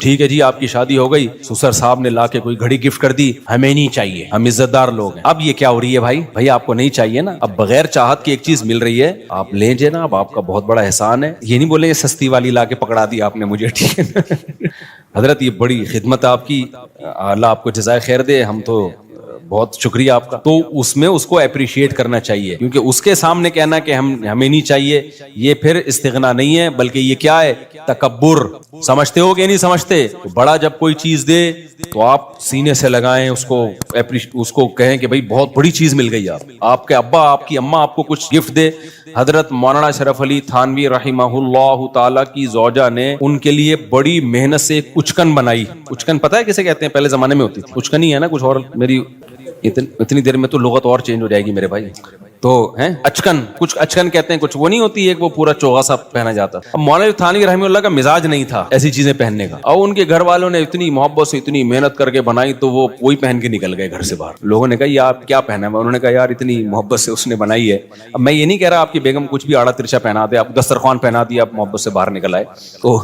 ٹھیک ہے جی آپ کی شادی ہو گئی, سسر صاحب نے لا کے کوئی گھڑی گفٹ کر دی, ہمیں نہیں چاہیے, ہم عزت دار لوگ ہیں. اب یہ کیا ہو رہی ہے بھائی آپ کو نہیں چاہیے نا, اب بغیر چاہت کی ایک چیز مل رہی ہے آپ لیں جناب, آپ کا بہت بڑا احسان ہے. یہ نہیں بولے یہ سستی والی لا کے پکڑا دی آپ نے مجھے, ٹھیک ہے حضرت یہ بڑی خدمت آپ کی, اللہ آپ کو جزائے خیر دے, ہم تو بہت شکریہ آپ کا. تو اس میں اس کو اپریشیٹ کرنا چاہیے, کیونکہ اس کے سامنے کہنا کہ ہمیں نہیں چاہیے یہ پھر استغنا نہیں ہے, بلکہ یہ کیا ہے, تکبر. سمجھتے ہو کہ نہیں سمجھتے؟ بڑا جب کوئی چیز دے تو آپ سینے سے لگائیں اس کو کہیں کہ بھائی بہت بڑی چیز مل گئی, آپ کے ابا آپ کی اماں آپ کو کچھ گفٹ دے. حضرت مولانا شرف علی تھانوی رحمہ اللہ تعالی کی زوجہ نے ان کے لیے بڑی محنت سے ایک اچکن بنائی. اچکن پتہ ہے کسے کہتے ہیں؟ پہلے زمانے میں ہوتی تھی اچکن ہی ہے نا, کچھ اور میری اتنی دیر میں تو لغت اور چینج ہو جائے گی میرے بھائی. تو ہیں اچکن, کچھ اچکن کہتے ہیں, کچھ وہ نہیں ہوتی ایک وہ پورا چوغا سا پہنا جاتا. اب مولانا تھانوی رحمہ اللہ کا مزاج نہیں تھا ایسی چیزیں پہننے کا, اور ان کے گھر والوں نے اتنی محبت سے اتنی محنت کر کے بنائی تو وہ وہی پہن کے نکل گئے گھر سے باہر. لوگوں نے کہا یہ آپ کیا پہنا ہے؟ انہوں نے کہا یار اتنی محبت سے اس نے بنائی ہے. اب میں یہ نہیں کہہ رہا آپ کی بیگم کچھ بھی آڑا ترچا پہنا دے, آپ دسترخوان پہنا دیا, آپ محبت سے باہر نکل آئے تو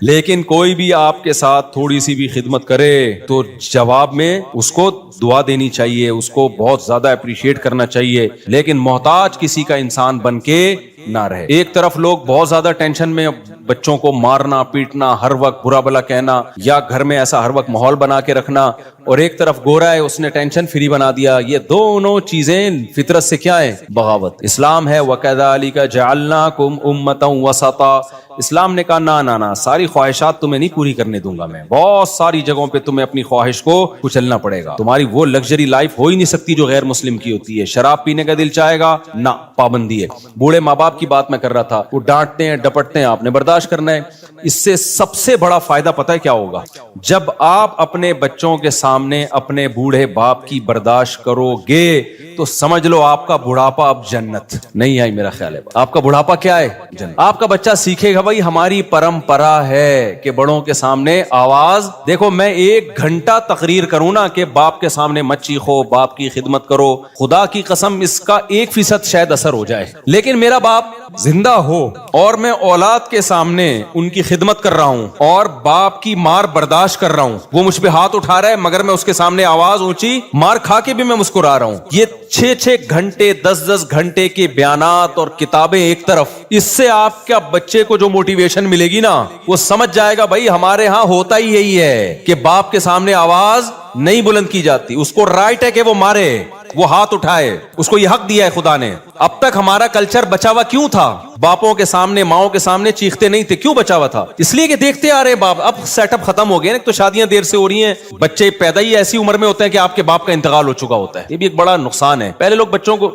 لیکن کوئی بھی آپ کے ساتھ تھوڑی سی بھی خدمت کرے تو جواب میں اس کو دعا دینی چاہیے, اس کو بہت زیادہ اپریشیٹ کرنا چاہیے, لیکن محتاج کسی کا انسان بن کے نہ رہے. ایک طرف لوگ بہت زیادہ ٹینشن میں بچوں کو مارنا پیٹنا, ہر وقت برا بلا کہنا, یا گھر میں ایسا ہر وقت ماحول بنا کے رکھنا, اور ایک طرف گورا ہے اس نے ٹینشن فری بنا دیا. یہ دونوں چیزیں فطرت سے کیا ہے؟ بغاوت. اسلام ہے وَكَذَلِكَ جَعَلْنَاكُمْ أُمَّةً وَسَطًا. اسلام نے کہا نہ ساری خواہشات تمہیں نہیں پوری کرنے دوں گا میں, بہت ساری جگہوں پہ تمہیں اپنی خواہش کو کچلنا پڑے گا. تمہاری وہ لگژری لائف ہو ہی نہیں سکتی جو غیر مسلم کی ہوتی ہے. شراب پینے کا دل چاہے گا نہ, پابندی ہے. بوڑھے ماں باپ کی بات میں کر رہا تھا, وہ ڈانٹتے ہیں ڈپٹتے ہیں, آپ نے برداشت کرنا ہے. اس سے سب سے بڑا فائدہ پتہ ہے کیا ہوگا؟ جب آپ اپنے بچوں کے سامنے اپنے بوڑھے باپ کی برداشت کرو گے تو سمجھ لو آپ کا بڑھاپا اب جنت نہیں آئی. میرا خیال ہے آپ کا بڑھاپا کیا ہے؟ جنت. آپ کا بچہ سیکھے گا بھائی ہماری پرمپرا ہے کہ بڑوں کے سامنے آواز, دیکھو میں 1 گھنٹہ تقریر کروں نا کہ باپ کے سامنے مت چیخو, باپ کی خدمت کرو, خدا کی قسم اس کا 1% شاید اثر ہو جائے. لیکن میرا باپ زندہ ہو اور میں اولاد کے سامنے ان کی خدمت کر رہا ہوں اور باپ کی مار برداشت کر رہا ہوں, وہ مجھ پہ ہاتھ اٹھا رہا ہے مگر میں اس کے سامنے آواز اونچی مار کھا کے بھی میں مسکرا رہا ہوں. یہ 6 گھنٹے 10 گھنٹے کے بیانات اور کتابیں ایک طرف, اس سے آپ کے بچے کو جو موٹیویشن ملے گی نا وہ سمجھ جائے گا بھائی ہمارے ہاں ہوتا ہی یہی ہے کہ باپ کے سامنے آواز نہیں بلند کی جاتی. اس کو رائٹ ہے کہ وہ مارے, وہ ہاتھ اٹھائے, اس کو یہ حق دیا ہے خدا نے. اب تک ہمارا کلچر بچا ہوا کیوں تھا؟ باپوں کے سامنے ماؤں کے سامنے چیختے نہیں تھے. کیوں بچا ہوا تھا؟ اس لیے کہ دیکھتے آ رہے باپ. اب سیٹ اپ ختم ہو گئے نا, تو شادیاں دیر سے ہو رہی ہیں, بچے پیدا ہی ایسی عمر میں ہوتے ہیں کہ آپ کے باپ کا انتقال ہو چکا ہوتا ہے. یہ بھی ایک بڑا نقصان ہے. پہلے لوگ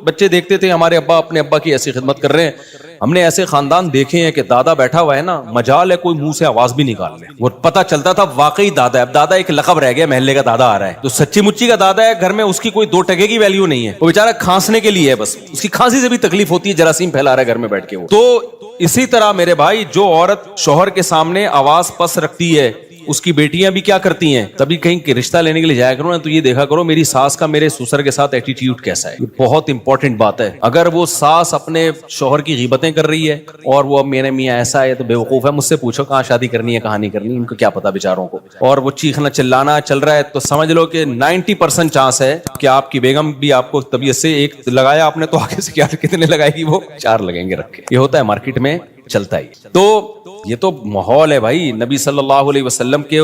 بچے دیکھتے تھے ہمارے ابا اپنے ابا کی ایسی خدمت کر رہے ہیں. ہم نے ایسے خاندان دیکھے ہیں کہ دادا بیٹھا ہوا ہے نا, مجال ہے کوئی منہ سے آواز بھی نکال لے, وہ پتا چلتا تھا واقعی دادا ہے. اب دادا ایک لقب رہ گیا, محلے کا دادا آ رہا ہے, تو سچی مچی کا دادا ہے. گھر میں اس کی کوئی 2 ٹکے کی ویلیو نہیں ہے, وہ بیچارہ کھانسنے کے لیے ہے بس, اس کی کھانسی سے بھی تکلیف ہوتی ہے, جراثیم پھیلا رہا ہے گھر میں بیٹھ کے وہ. تو اسی طرح میرے بھائی جو عورت شوہر کے سامنے آواز پس رکھتی ہے اس کی بیٹیاں بھی کیا کرتی ہیں؟ تبھی کہیں کہ رشتہ لینے کے لیے جایا کرو نا تو یہ دیکھا کرو میری ساس کا میرے سسر کے ساتھ ایٹیٹیوڈ کیسا ہے. یہ بہت امپورٹنٹ بات ہے. اگر وہ ساس اپنے شوہر کی غیبتیں کر رہی ہے اور وہ میرے میاں ایسا ہے تو بیوقوف ہے, مجھ سے پوچھو کہاں شادی کرنی ہے کہاں نہیں کرنی, ان کو کیا پتا بیچاروں کو. اور وہ چیخنا چلانا چل رہا ہے تو سمجھ لو کہ 90% چانس ہے کہ آپ کی بیگم بھی آپ کو طبیعت سے, ایک لگایا آپ نے تو آگے سے کیا کتنے لگائے گی, وہ 4 لگیں گے رکھ کے. یہ ہوتا ہے مارکیٹ میں چلتا ہی. تو یہ تو ماحول ہے بھائی نبی صلی اللہ علیہ وسلم کے.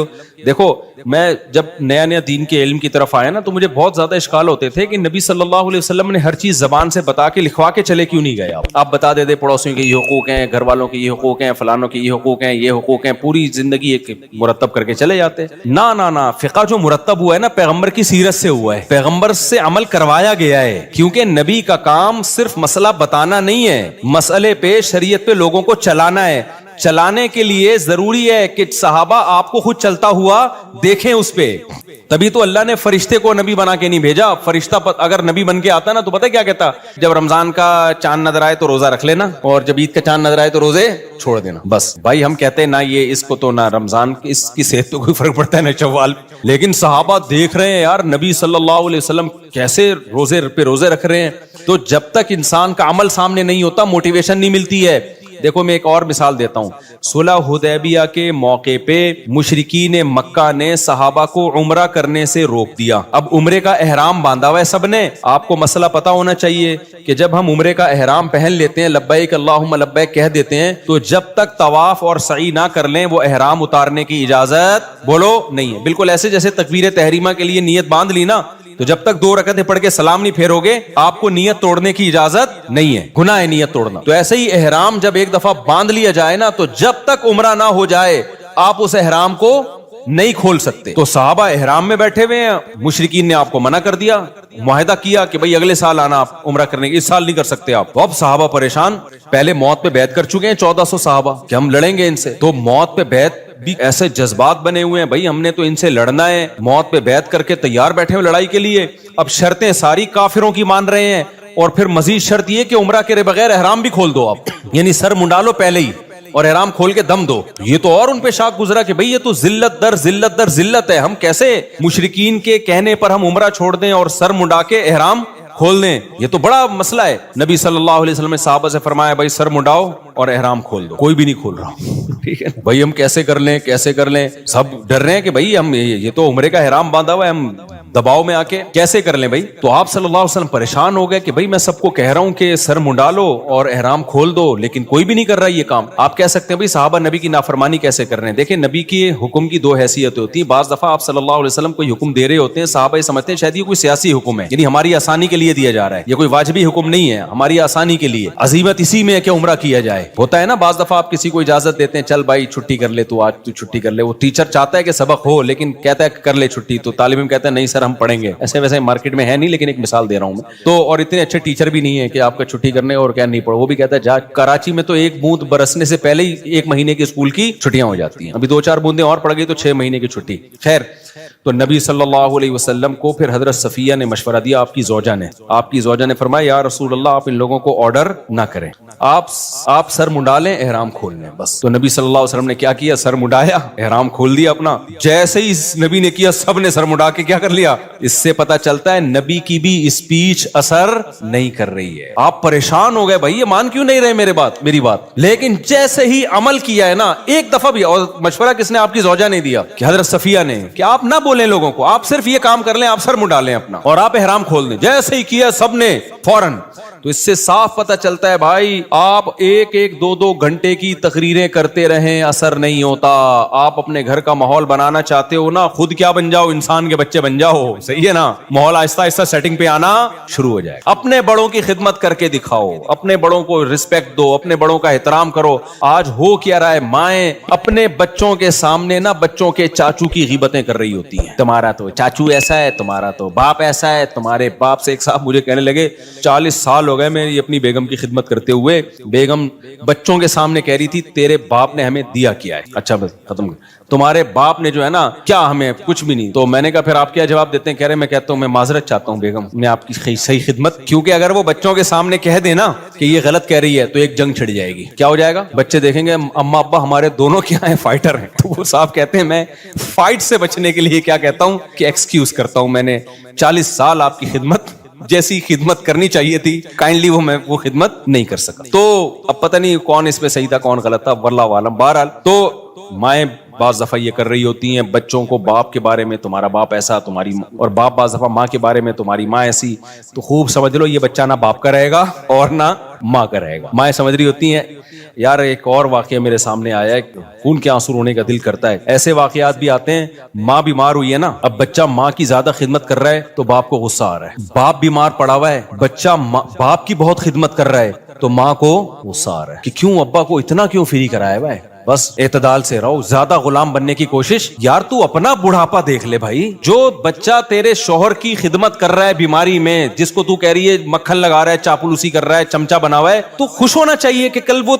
دیکھو میں جب نیا دین کے علم کی طرف آیا نا تو مجھے بہت زیادہ اشکال ہوتے تھے کہ نبی صلی اللہ علیہ وسلم نے ہر چیز زبان سے بتا کے لکھوا کے چلے کیوں نہیں گئے. آپ بتا دیتے پڑوسیوں کے یہ حقوق ہیں, گھر والوں کے یہ حقوق ہیں, فلانوں کے یہ حقوق ہیں, یہ حقوق ہیں, پوری زندگی ایک مرتب کر کے چلے جاتے. نہ فقہ جو مرتب ہوا ہے نا پیغمبر کی سیرت سے ہوا ہے, پیغمبر سے عمل کروایا گیا ہے. کیونکہ نبی کا کام صرف مسئلہ بتانا نہیں ہے, مسئلے پہ شریعت پہ لوگوں کو چلانا ہے. چلانے کے لیے ضروری ہے کہ صحابہ آپ کو خود چلتا ہوا دیکھیں اس پہ. تبھی تو اللہ نے فرشتے کو نبی بنا کے نہیں بھیجا. فرشتہ اگر نبی بن کے آتا نا تو پتہ کیا کہتا, جب رمضان کا چاند نظر آئے تو روزہ رکھ لینا, اور جب عید کا چاند نظر آئے تو روزے چھوڑ دینا. بس بھائی ہم کہتے ہیں نہ یہ اس کو تو نہ رمضان اس کی صحت تو کوئی فرق پڑتا ہے نہ شوال. لیکن صحابہ دیکھ رہے ہیں یار نبی صلی اللہ علیہ وسلم کیسے روزے پہ روزے رکھ رہے ہیں. تو جب تک انسان کا عمل سامنے نہیں ہوتا موٹیویشن نہیں ملتی ہے. دیکھو میں ایک اور مثال دیتا ہوں. صلح حدیبیہ کے موقع پہ مشرکین مکہ نے صحابہ کو عمرہ کرنے سے روک دیا. اب عمرے کا احرام باندھا ہوا ہے سب نے. آپ کو مسئلہ پتا ہونا چاہیے کہ جب ہم عمرے کا احرام پہن لیتے ہیں, لبیک اللہم لبیک کہہ دیتے ہیں, تو جب تک طواف اور سعی نہ کر لیں وہ احرام اتارنے کی اجازت بولو نہیں ہے. بالکل ایسے جیسے تکبیر تحریمہ کے لیے نیت باندھ لی نا, تو جب تک 2 رکعتیں پڑھ کے سلام نہیں پھیرو گے آپ کو نیت توڑنے کی اجازت نہیں ہے, گناہ ہے نیت توڑنا. تو ایسے ہی احرام جب ایک دفعہ باندھ لیا جائے نا, تو جب تک عمرہ نہ ہو جائے آپ اس احرام کو نہیں کھول سکتے. تو صحابہ احرام میں بیٹھے ہوئے ہیں, مشرکین نے آپ کو منع کر دیا, معاہدہ کیا کہ بھئی اگلے سال آنا آپ عمرہ کرنے کے, اس سال نہیں کر سکتے آپ. تو اب صحابہ پریشان, پہلے موت پہ بیعت کر چکے ہیں 1400 صحابہ کہ ہم لڑیں گے ان سے, تو موت پہ بیعت بھی ایسے جذبات بنے ہوئے ہیں, بھئی ہم نے تو ان سے لڑنا ہے, موت پہ بیعت کر کے تیار بیٹھے ہوئے لڑائی کے لیے. اب شرطیں ساری کافروں کی مان رہے ہیں, اور پھر مزید شرط یہ کہ عمرہ کے بغیر احرام بھی کھول دو آپ, یعنی سر منڈا لو پہلے ہی اور احرام کھول کے دم دو. یہ تو اور ان پہ شاک گزرا کہ بھئی یہ تو ذلت در ذلت در ذلت ہے, ہم کیسے مشرکین کے کہنے پر ہم عمرہ چھوڑ دیں اور سر منڈا کے احرام کھول دیں, یہ تو بڑا مسئلہ ہے. نبی صلی اللہ علیہ وسلم نے صحابہ سے فرمایا بھائی سر منڈاؤ اور احرام کھول دو. کوئی بھی نہیں کھول رہا, ٹھیک ہے بھائی ہم کیسے کر لیں کیسے کر لیں, سب ڈر رہے ہیں کہ بھئی ہم یہ تو عمرے کا احرام باندھا ہوا ہے, ہم دباؤ میں آ کے کیسے کر لیں بھائی. تو آپ صلی اللہ علیہ وسلم پریشان ہو گئے کہ بھئی میں سب کو کہہ رہا ہوں کہ سر منڈا لو اور احرام کھول دو, لیکن کوئی بھی نہیں کر رہا یہ کام. آپ کہہ سکتے ہیں بھئی صحابہ نبی کی نافرمانی کیسے کر رہے ہیں. دیکھیں نبی کی حکم کی 2 حیثیتیں ہوتی ہیں. بعض دفعہ آپ صلی اللہ علیہ وسلم کوئی حکم دے رہے ہوتے ہیں, صحابہ یہ سمجھتے ہیں شاید یہ کوئی سیاسی حکم ہے, یعنی ہماری آسانی کے لیے دیا جا رہا ہے, یہ کوئی واجبی حکم نہیں ہے, ہماری آسانی کے لیے. عزیمت اسی میں ہے کہ عمرہ کیا جائے. ہوتا ہے نا بعض دفعہ آپ کسی کو اجازت دیتے ہیں, چل بھائی چھٹی کر لے تو, آج تو چھٹی کر لے. وہ ٹیچر چاہتا ہے کہ سبق ہو لیکن کہتا ہے کر لے چھٹی, تو طالب علم کہتا ہے نہیں سر ہم پڑھیں گے. ایسے ویسے مارکیٹ میں ہے نہیں, لیکن ایک مثال دے رہا ہوں میں. تو اور اتنے اچھے ٹیچر بھی نہیں ہے کہ آپ کا چھٹی کرنے اور کیا نہیں پڑھو, وہ بھی کہتا ہے جا. کراچی میں تو ایک بوند برسنے سے پہلے ہی 1 مہینے کی اسکول کی چھٹیاں ہو جاتی ہیں, ابھی 2-4 بوندیں اور پڑ گئی تو 6 مہینے کی چھٹی. خیر, تو نبی صلی اللہ علیہ وسلم کو پھر حضرت صفیہ نے مشورہ دیا, آپ کی زوجہ نے فرمایا یا رسول اللہ آپ ان لوگوں کو آرڈر نہ کریں, آپ سر منڈا لیں احرام کھول لیں بس. تو نبی صلی اللہ علیہ وسلم نے کیا کیا, سر منڈایا, احرام کھول دیا اپنا. جیسے ہی نبی نے کیا سب نے سر منڈا کے کیا کر لیا. اس سے پتا چلتا ہے نبی کی بھی اسپیچ اثر نہیں کر رہی ہے. آپ پریشان ہو گئے بھائی یہ مان کیوں نہیں رہے میری بات, لیکن جیسے ہی عمل کیا ہے نا, ایک دفعہ بھی, اور مشورہ کس نے, آپ کی زوجہ نے دیا کہ حضرت صفیہ نے, کہ آپ نہ بولیں لوگوں کو, آپ صرف یہ کام کر لیں, آپ سر منڈا لیں اپنا اور آپ احرام کھول دیں. جیسے ہی کیا سب نے فوراً. تو اس سے صاف پتہ چلتا ہے بھائی آپ 1-2 گھنٹے کی تقریریں کرتے رہیں اثر نہیں ہوتا. آپ اپنے گھر کا ماحول بنانا چاہتے ہو نا, خود کیا بن جاؤ, انسان کے بچے بن جاؤ, صحیح ہے نا. ماحول آہستہ آہستہ سیٹنگ پہ آنا شروع ہو جائے. اپنے بڑوں کی خدمت کر کے دکھاؤ, اپنے بڑوں کو رسپیکٹ دو, اپنے بڑوں کا احترام کرو. آج ہو کیا رہا ہے, مائیں اپنے بچوں کے سامنے نا بچوں کے چاچو کی غیبتیں کر رہی ہوتی ہیں. تمہارا تو چاچو ایسا ہے, تمہارا تو باپ ایسا ہے, تمہارے باپ سے. ایک صاحب مجھے کہنے لگے 40 سال ہو گئے میری اپنی بیگم کی خدمت کرتے ہوئے, بیگم بچوں کے سامنے کہہ رہی تھی تیرے باپ نے ہمیں دیا کیا ہے. اچھا بس ختم, تمہارے باپ نے جو ہے نا کیا ہمیں کچھ بھی نہیں. تو میں نے کہا پھر آپ کیا جواب دیتے ہیں؟ کہہ رہے میں کہتا ہوں میں معذرت چاہتا ہوں بیگم, میں آپ کی صحیح خدمت, کیونکہ اگر وہ بچوں کے سامنے کہہ دے نا کہ یہ غلط کہہ رہی ہے تو ایک جنگ چھڑ جائے گی. کیا ہو جائے گا, بچے دیکھیں گے اما ابا ہمارے دونوں کیا ہیں, فائٹر ہیں. تو وہ صاحب کہتے ہیں میں فائٹ سے بچنے کے لیے کیا کہتا ہوں کہ ایکسکیوز کرتا ہوں, میں نے 40 سال آپ کی خدمت جیسی خدمت کرنی چاہیے تھی کائنڈلی میں وہ خدمت نہیں کر سکا. تو اب پتہ نہیں کون اس میں صحیح تھا کون غلط تھا, واللہ عالم. بہرحال تو مائیں بعض دفعہ یہ کر رہی ہوتی ہیں بچوں کو باپ کے بارے میں تمہارا باپ ایسا, تمہاری, اور باپ بعض دفعہ ماں کے بارے میں تمہاری ماں ایسی. تو خوب سمجھ لو یہ بچہ نہ باپ کا رہے گا اور نہ ماں کا رہے گا. مائیں سمجھ رہی ہوتی ہیں یار ایک اور واقعہ میرے سامنے آیا ہے, خون کے آنسو رونے کا دل کرتا ہے. ایسے واقعات بھی آتے ہیں, ماں بیمار ہوئی ہے نا, اب بچہ ماں کی زیادہ خدمت کر رہا ہے تو باپ کو غصہ آ رہا ہے. باپ بیمار پڑا ہوا ہے, بچہ باپ کی بہت خدمت کر رہا ہے تو ماں کو غصہ آ رہا ہے کہ کیوں ابا کو اتنا کیوں فری کرایا ہوا ہے. بس اعتدال سے رہو, زیادہ غلام بننے کی کوشش. یار تو اپنا بڑھاپا دیکھ لے بھائی, جو بچہ تیرے شوہر کی خدمت کر رہا ہے بیماری میں, جس کو تو کہہ رہی ہے مکھن لگا رہا ہے, چاپلوسی کر رہا ہے, چمچا بنا ہوا ہے, تو خوش ہونا چاہیے کہ کل وہ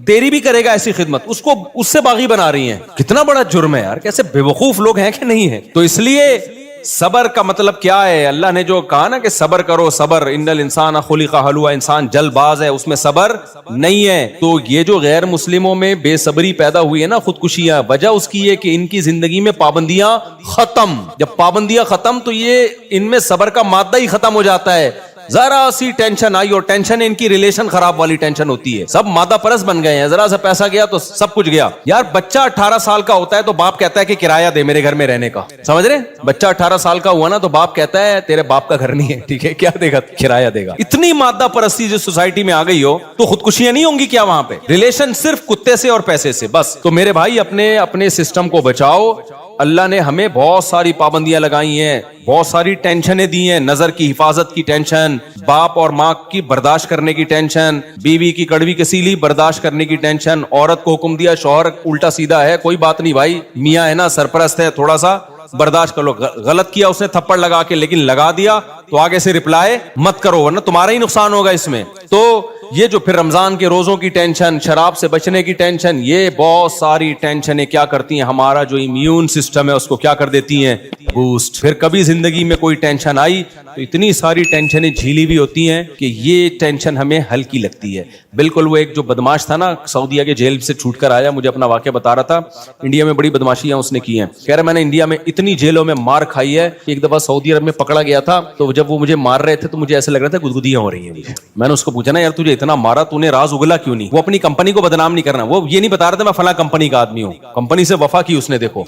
تیری بھی کرے گا ایسی خدمت. اس کو اس سے باغی بنا رہی ہیں. کتنا بڑا جرم ہے یار, کیسے بے وقوف لوگ ہیں کہ نہیں ہے. تو اس لیے صبر کا مطلب کیا ہے, اللہ نے جو کہا نا کہ صبر کرو, صبر, ان الانسان خلق ہلوعا, انسان جلد باز ہے, اس میں صبر نہیں ہے. تو یہ جو غیر مسلموں میں بے صبری پیدا ہوئی ہے نا, خودکشیاں, وجہ اس کی ہے کہ ان کی زندگی میں پابندیاں ختم. جب پابندیاں ختم تو یہ ان میں صبر کا مادہ ہی ختم ہو جاتا ہے. ذرا سی ٹینشن آئی اور ٹینشن ان کی ریلیشن خراب والی ٹینشن ہوتی ہے, سب مادہ پرست بن گئے ہیں, ذرا سا پیسہ گیا تو سب کچھ گیا. یار بچہ 18 سال کا ہوتا ہے تو باپ کہتا ہے کہ کرایہ دے میرے گھر میں رہنے کا, سمجھ رہے, بچہ 18 سال کا ہوا نا تو باپ کہتا ہے تیرے باپ کا گھر نہیں ہے, ٹھیک ہے, کیا دے گا, کرایہ دے گا. اتنی مادہ پرستی جو سوسائٹی میں آ گئی ہو تو خودکشیاں نہیں ہوں گی کیا وہاں پہ؟ ریلیشن صرف کتے سے اور پیسے سے بس. تو میرے بھائی اپنے سسٹم کو بچاؤ. اللہ نے ہمیں بہت ساری پابندیاں لگائی ہیں, بہت ساری ٹینشنیں دی ہیں, نظر کی حفاظت کی ٹینشن, باپ اور ماں کی برداشت کرنے کی ٹینشن, بیوی کی کڑوی کسیلی برداشت کرنے کی ٹینشن, عورت کو حکم دیا شوہر الٹا سیدھا ہے, کوئی بات نہیں بھائی, میاں ہے نا سرپرست ہے, تھوڑا سا برداشت کر لو. غلط کیا اس نے تھپڑ لگا کے, لیکن لگا دیا تو آگے سے رپلائی مت کرو ورنہ تمہارا ہی نقصان ہوگا اس میں. تو یہ جو پھر رمضان کے روزوں کی ٹینشن, شراب سے بچنے کی ٹینشن, یہ بہت ساری ٹینشنیں کیا کرتی ہیں, ہمارا جو امیون سسٹم ہے اس کو کیا کر دیتی ہیں, بوسٹ. پھر کبھی زندگی میں کوئی ٹینشن آئی تو اتنی ساری ٹینشنیں جھیلی بھی ہوتی ہیں کہ یہ ٹینشن ہمیں ہلکی لگتی ہے. بالکل وہ ایک جو بدماش تھا نا سعودیہ کے جیل سے چھوٹ کر آیا, مجھے اپنا واقعہ بتا رہا تھا, انڈیا میں بڑی بدماشیاں اس نے کی ہیں. کہہ رہا میں نے انڈیا میں اتنی جیلوں میں مار کھائی ہے, ایک دفعہ سعودی عرب میں پکڑا گیا تھا تو جب وہ مجھے مار رہے تھے تو مجھے ایسا لگ رہا تھا گدگدیاں ہو رہی ہیں. میں نے اس کو پوچھا نا یار تجھے اتنا مارا تو نے راز اگلا کیوں نہیں؟ وہ اپنی کمپنی کو بدنام نہیں کرنا, وہ یہ نہیں بتا رہا تھا میں فلاں کمپنی کا آدمی ہوں, کمپنی سے وفا کی اس نے. دیکھو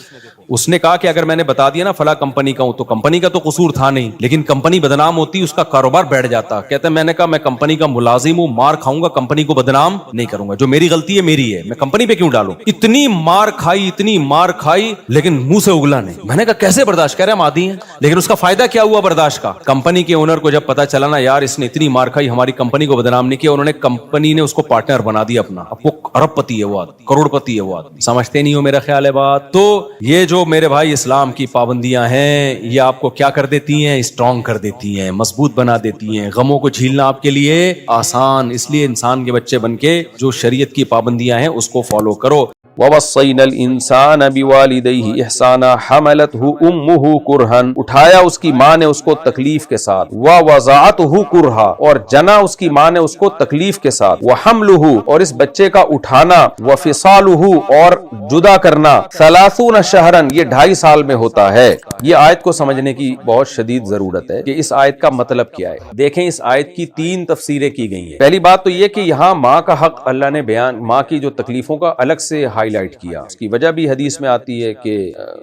اس نے کہا کہ اگر میں نے بتا دیا نا فلاں کمپنی کا ہوں تو کمپنی کا تو قصور تھا نہیں, لیکن کمپنی بدنام ہوتی اس کا کاروبار بیٹھ جاتا. کہتا ہے میں نے کہا میں کمپنی کا ملازم ہوں, مار کھاؤں گا, کمپنی کو بدنام نہیں کروں گا, جو میری غلطی ہے میری ہے, میں کمپنی پہ کیوں ڈالوں. اتنی مار کھائی لیکن منہ سے اگلا نہیں. میں نے کہا کیسے برداشت, کہہ رہے ہم عادی ہیں, لیکن اس کا فائدہ کیا ہوا برداشت کا؟ کمپنی کے اونر کو جب پتا چلا نا یار اس نے اتنی مار کھائی, ہماری کمپنی کو بدنام نہیں کیا, انہوں نے کمپنی نے اس کو پارٹنر بنا دیا اپنا. اب وہ ارب پتی ہے وہ آدمی, کروڑ پتی ہے وہ آدمی. سمجھتے نہیں ہو میرا خیال ہے بات. تو یہ جو میرے بھائی اسلام کی پابندیاں ہیں یہ آپ کو کیا کر دیتی ہیں, اسٹرانگ کر دیتی ہیں, مضبوط بنا دیتی ہیں. غموں کو جھیلنا آپ کے لیے آسان, اس لیے انسان کے بچے بن کے جو شریعت کی پابندیاں ہیں اس کو فالو کرو. وَوَصَّيْنَا الْإِنسَانَ بِوَالِدَيْهِ إِحْسَانًا حَمَلَتْهُ أُمُّهُ كُرْهًا, اٹھایا اس کی ماں نے اس کو تکلیف کے ساتھ, وَوَضَعَتْهُ كُرْهًا, اور جنا اس کی ماں نے اس کو تکلیف کے ساتھ, وَحَمْلُهُ, اور اس بچے کا اٹھانا, وَفِصَالُهُ, اور جدا کرنا, 30 شہرًا, یہ 2.5 سال میں ہوتا ہے. یہ آیت کو سمجھنے کی بہت شدید ضرورت ہے کہ اس آیت کا مطلب کیا ہے. دیکھیں اس آیت کی 3 تفسیریں کی گئی ہیں. پہلی بات تو یہ کہ یہاں ماں کا حق اللہ نے بیان, ماں کی جو تکلیفوں کا الگ سے ہائی لائٹ کیا. اس کی وجہ بھی حدیث میں آتی ہے کہ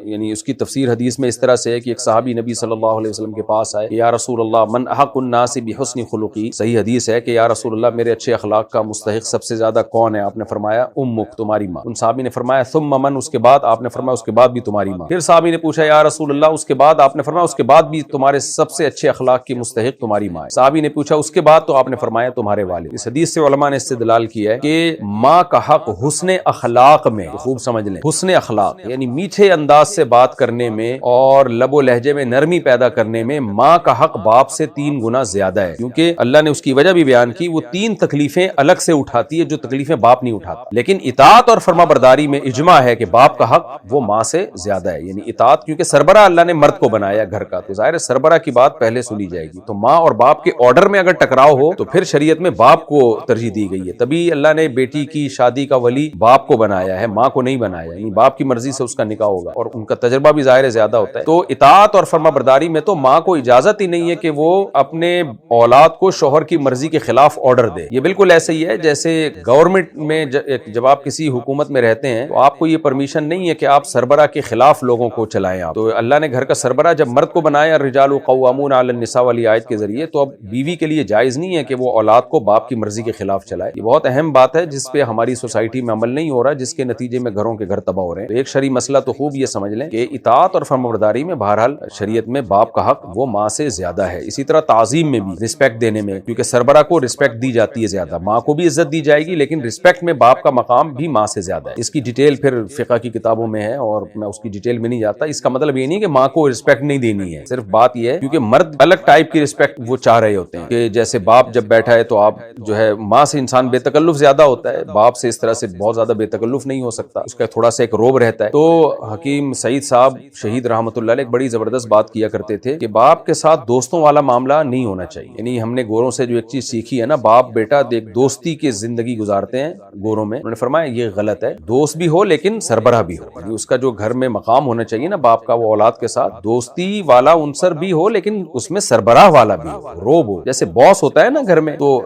یعنی اس کی تفسیر حدیث میں اس طرح سے ہے کہ ایک صحابی نبی صلی اللہ علیہ وسلم کے پاس آئے کہ یا رسول اللہ من احق الناس بحسن خلقی. صحیح حدیث ہے کہ یا رسول اللہ میرے اچھے اخلاق کا مستحق سب سے زیادہ کون ہے؟ آپ نے فرمایا امک, تمہاری ماں. ان صحابی نے فرمایا ثم من, اس کے بعد آپ نے فرمایا اس کے بعد بھی تمہاری ماں. پھر صحابی نے پوچھا یا رسول اللہ اس کے بعد؟ آپ نے فرمایا اس کے بعد بھی تمہارے سب سے اچھے اخلاق کی مستحق تمہاری ماں ہے. صحابی نے پوچھا اس کے بعد؟ تو آپ نے فرمایا تمہارے والد. اس حدیث سے علماء نے استدلال کیا ہے کہ ماں کا حق حسن اخلاق میں, خوب سمجھ لیں, حسن اخلاق یعنی میٹھے انداز سے بات کرنے میں اور لب و لہجے میں نرمی پیدا کرنے میں ماں کا حق باپ سے 3 گنا زیادہ ہے. کیونکہ اللہ نے اس کی وجہ بھی بیان کی, وہ 3 تکلیفیں الگ سے اٹھاتی ہے جو تکلیفیں باپ نہیں اٹھاتا. لیکن اطاعت اور فرما برداری میں اجماع ہے کہ باپ کا حق وہ ماں سے زیادہ ہے. یعنی اطاعت, کیونکہ سربراہ اللہ نے مرد کو بنایا گھر کا, تو ظاہر ہے سربراہ کی بات پہلے سنی جائے گی. تو ماں اور باپ کے آرڈر میں اگر ٹکراؤ ہو تو پھر شریعت میں باپ کو ترجیح دی گئی ہے. تبھی اللہ نے بیٹی کی شادی کا ولی باپ کو بنایا ہے, ماں کو نہیں بنایا. یعنی باپ کی مرضی سے اس کا نکاح ہوگا اور ان کا تجربہ بھی ظاہر زیادہ ہوتا ہے. تو اطاعت اور فرما برداری میں تو ماں کو اجازت ہی نہیں ہے کہ وہ اپنے اولاد کو شوہر کی مرضی کے خلاف آرڈر دے. یہ بالکل ایسے ہی ہے جیسے گورنمنٹ میں جب آپ کسی حکومت میں رہتے ہیں تو آپ کو یہ پرمیشن نہیں ہے کہ آپ سربراہ کے خلاف لوگوں کو چلائیں. آپ تو اللہ نے گھر کا سربراہ جب مرد کو بنایا الرجال قوامون علی النساء والی آیت کے ذریعے, تو اب بیوی کے لیے جائز نہیں ہے کہ وہ اولاد کو باپ کی مرضی کے خلاف چلائے. یہ بہت اہم بات ہے جس پہ ہماری سوسائٹی میں عمل نہیں ہو رہا, جس کے نتیجے میں گھروں کے گھر تباہ ہو رہے ہیں. تو ایک شرعی مسئلہ تو خوب یہ سمجھ لیں کہ اطاعت اور فرمانبرداری میں بہرحال شریعت میں باپ کا حق وہ ماں سے زیادہ ہے. اسی طرح تعظیم میں بھی, رسپیکٹ دینے میں, کیونکہ سربراہ کو رسپیکٹ دی جاتی ہے زیادہ, ماں کو بھی عزت دی جائے گی, لیکن رسپیکٹ میں باپ کا مقام بھی ماں سے زیادہ ہے. اس کی ڈیٹیل پھر فقہ کی کتابوں میں ہے اور میں اس کی ڈیٹیل میں نہیں جاتا. اس کا مطلب یہ نہیں کہ ماں کو رسپیکٹ نہیں دینی ہے, صرف بات یہ ہے کیونکہ مرد الگ ٹائپ کی رسپیکٹ وہ چاہ رہے ہوتے ہیں کہ جیسے باپ جب بیٹھا ہے تو آپ جو ہے, ماں سے انسان بے تکلف زیادہ ہوتا ہے, باپ سے اس طرح سے بہت زیادہ بے تکلف نہیں نہیں ہو سکتا، اس کا تھوڑا سا ایک روب رہتا ہے. تو حکیم سعید صاحب شہید رحمۃ اللہ علیہ ایک بڑی زبردست بات کیا کرتے تھے کہ باپ کے ساتھ دوستوں والا معاملہ نہیں ہونا چاہیے. یعنی ہم نے گوروں سے جو ایک چیز سیکھی ہے نا، باپ بیٹا ایک دوستی کی زندگی گزارتے ہیں گوروں میں. انہوں نے فرمایا یہ غلط ہے، دوست بھی ہو لیکن سربراہ بھی ہو. یعنی اس کا جو گھر میں مقام ہونا چاہیے نا باپ کا، وہ اولاد کے ساتھ دوستی والا عنصر بھی ہو لیکن اس میں سربراہ والا بھی ہو، روب ہو. جیسے باس ہوتا ہے نا گھر میں، تو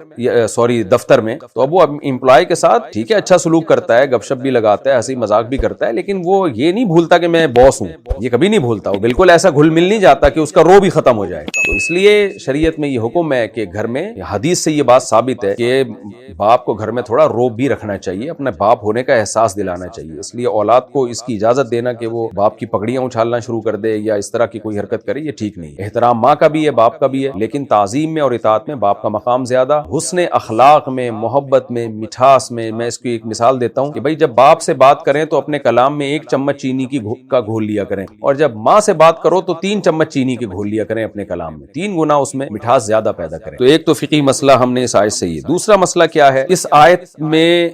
دفتر میں، تو اب وہ امپلائی کے ساتھ ٹھیک ہے اچھا سلوک کرتا ہے، گپ شپ بھی لگاتا ہے، ہنسی مذاق بھی کرتا ہے، لیکن وہ یہ نہیں بھولتا کہ میں باس ہوں. یہ کبھی نہیں بھولتا. وہ بالکل ایسا گھل مل نہیں جاتا کہ اس کا روب ہی ختم ہو جائے. تو اس لیے شریعت میں یہ حکم ہے کہ گھر میں، حدیث سے یہ بات ثابت ہے کہ باپ کو گھر میں تھوڑا روب بھی رکھنا چاہیے، اپنے باپ ہونے کا احساس دلانا چاہیے. اس لیے اولاد کو اس کی اجازت دینا کہ وہ باپ کی پگڑیاں اچھالنا شروع کر دے یا اس طرح کی کوئی حرکت کرے، یہ ٹھیک نہیں. احترام ماں کا بھی ہے، باپ کا بھی ہے، لیکن تعظیم میں اور اطاعت میں باپ کا مقام زیادہ. حسن اخلاق میں، محبت میں، مٹھاس میں اس کی ایک مثال دیتا ہوں کہ بھائی جب باپ سے بات کریں تو اپنے کلام میں 1 چمچ چینی کا گھول لیا کریں، اور جب ماں سے بات کرو تو 3 چمچ چینی کے گھول لیا کریں اپنے کلام میں. 3 گنا اس میں مٹھاس زیادہ پیدا کریں. تو ایک تو فقہی مسئلہ ہم نے اس آیت سے یہ. دوسرا مسئلہ کیا ہے اس آیت میں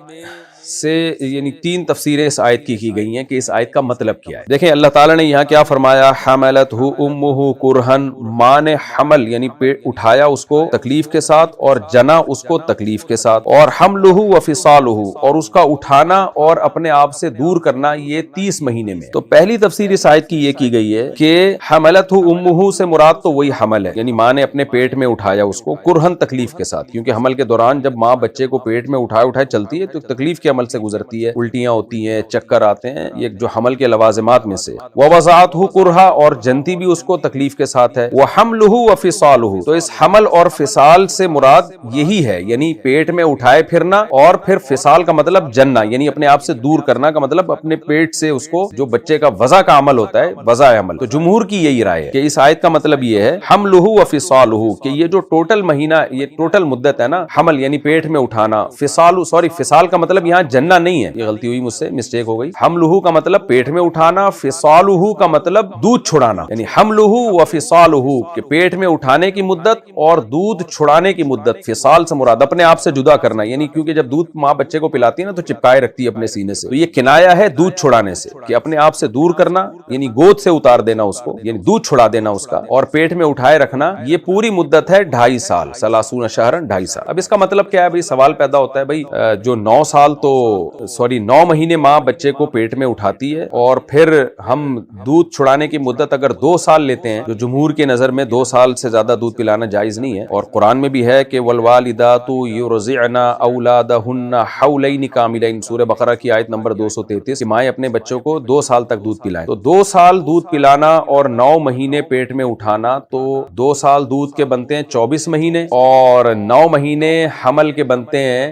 سے، یعنی 3 تفسیریں اس آیت کی گئی ہیں کہ اس آیت کا مطلب کیا ہے. دیکھیں اللہ تعالیٰ نے یہاں کیا فرمایا، حملتہ امہ کرہن، ماں نے حمل یعنی پیٹ اٹھایا اس کو تکلیف کے ساتھ، اور جنا اس کو تکلیف کے ساتھ، اور حملہ وفصالہ، اور اس کا اٹھانا اور اپنے آپ سے دور کرنا یہ 30 مہینے میں. تو پہلی تفسیر اس آیت کی یہ کی گئی ہے کہ حملتہ امہ سے مراد تو وہی حمل ہے، یعنی ماں نے اپنے پیٹ میں اٹھایا اس کو کرہن تکلیف کے ساتھ، کیونکہ حمل کے دوران جب ماں بچے کو پیٹ میں اٹھائے چلتی ہے تو تکلیف کے عمل سے گزرتی ہے، الٹیاں ہوتی ہیں، چکر آتے ہیں، یہ جو حمل کے لوازمات میں سے. ووضعتہ کرہا، اور جنتی بھی اس کو تکلیف کے ساتھ ہے. وحملہ وفصالہ، تو اس حمل اور فصال سے مراد یہی ہے، یعنی پیٹ میں اٹھائے پھرنا، اور پھر فصال کا مطلب جننا، یعنی اپنے آپ سے دور کرنا کا مطلب اپنے پیٹ سے اس کو، جو بچے کا وضع کا عمل ہوتا ہے، وضع عمل. تو جمہور کی یہی رائے ہے کہ اس آیت کا مطلب یہ ہے حملہ وفصالہ، کہ یہ جو ٹوٹل مہینہ، یہ ٹوٹل مدت ہے نا، حمل یعنی پیٹ میں اٹھانا، فصال کا مطلب یہاں جننا نہیں ہے، یہ غلطی ہوئی مجھ سے، مسٹیک ہو گئی. حملہ کا مطلب پیٹ میں اٹھانا، فصالہ کا مطلب دودھ چھڑانا، یعنی حملہ وفصالہ کہ پیٹ میں اٹھانے کی مدت اور دودھ چھڑانے کی مدت. فصال سے مراد اپنے آپ سے جدا کرنا، یعنی کیونکہ جب دودھ ماں بچے کو پلاتی ہے نا تو چپکائے رکھتی ہے اپنے سینے سے، تو یہ کنایا ہے دودھ چھڑانے سے، کہ اپنے آپ سے دور کرنا، یعنی گود سے اتار دینا اس کو، یعنی دودھ چھڑا دینا اس کا، اور پیٹ میں اٹھائے رکھنا. یہ پوری مدت ہے 2.5 سال، 30 شہرن 2.5 سال. اب اس کا مطلب کیا ہے بھائی؟ سوال پیدا ہوتا ہے بھائی جو 9 مہینے ماں بچے کو پیٹ میں اٹھاتی ہے، اور پھر ہم دودھ چھڑانے کی مدت اگر 2 سال لیتے ہیں، جو جمہور کے نظر میں 2 سال سے زیادہ دودھ پلانا جائز نہیں ہے، اور قرآن میں بھی ہے کہ والوالدات یرضعن اولادہن حولین کاملین، سورہ بقرہ کی آیت نمبر 233، کہ مائیں اپنے بچوں کو 2 سال تک دودھ پلائیں. تو 2 سال دودھ پلانا اور 9 مہینے پیٹ میں اٹھانا، تو 2 سال دودھ کے بنتے ہیں 24 مہینے، اور 9 مہینے حمل کے بنتے ہیں،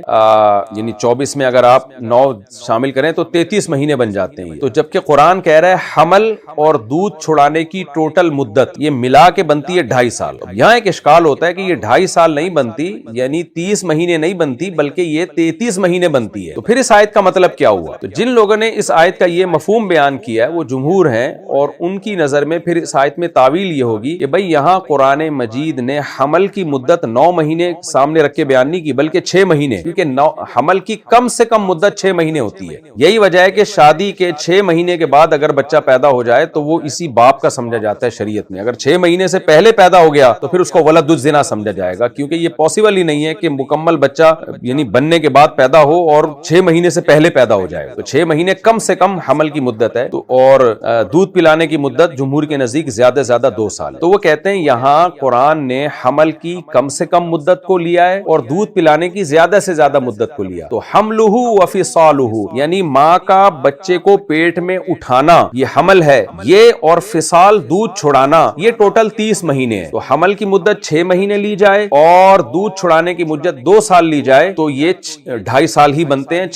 یعنی 24 میں اگر آپ 9 شامل کریں تو 33 مہینے بن جاتے ہیں. تو جبکہ قرآن کہہ رہا ہے حمل اور دودھ چھڑانے کی ٹوٹل مدت یہ ملا کے بنتی ہے 2.5 سال. یہاں ایک اشکال ہوتا ہے کہ یہ 2.5 سال نہیں بنتی، یعنی 30 مہینے نہیں بنتی، بلکہ یہ 33 مہینے بنتی ہے. تو پھر اس آیت کا مطلب کیا ہوا؟ تو جن لوگوں نے اس آیت کا یہ مفہوم بیان کیا ہے وہ جمہور ہیں، اور ان کی نظر میں پھر اس آیت میں تعویل یہ ہوگی کہ بھئی یہاں قرآن مجید نے حمل کی مدت 9 مہینے سامنے رکھ کے بیان نہیں کی، بلکہ 6 مہینے، کیونکہ حمل کی کم سے کم مدت 6 مہینے ہوتی ہے. یہی وجہ ہے کہ شادی کے 6 مہینے کے بعد اگر بچہ پیدا ہو جائے تو وہ اسی باپ کا سمجھا جاتا ہے شریعت میں. اگر 6 مہینے سے پہلے پیدا ہو گیا تو پھر اس کو ولد الزنا سمجھا جائے گا، کیونکہ یہ پاسبل ہی نہیں ہے کہ مکمل بچہ یعنی بننے کے بعد پیدا ہو اور 6 مہینے سے پہلے پیدا ہو جائے. تو 6 مہینے کم سے کم حمل کی مدت ہے. تو اور دودھ پلانے کی مدت جمہور کے نزدیک زیادہ سے زیادہ 2 سال. تو وہ کہتے ہیں یہاں قرآن نے حمل کی کم سے کم مدت کو لیا ہے اور دودھ پلانے کی زیادہ سے زیادہ مدت کو لیا. تو حملہ وفصالہ یعنی ماں کا بچے کو پیٹ میں اٹھانا یہ حمل ہے، یہ اور فصال دودھ چھڑانا یہ ٹوٹل 30 مہینے ہے. تو حمل کی مدت 6 مہینے لی جائے اور دودھ چھڑانے کی مدت 2 سال لی جائے تو یہ 2.5 سال ہی بنتے ہیں،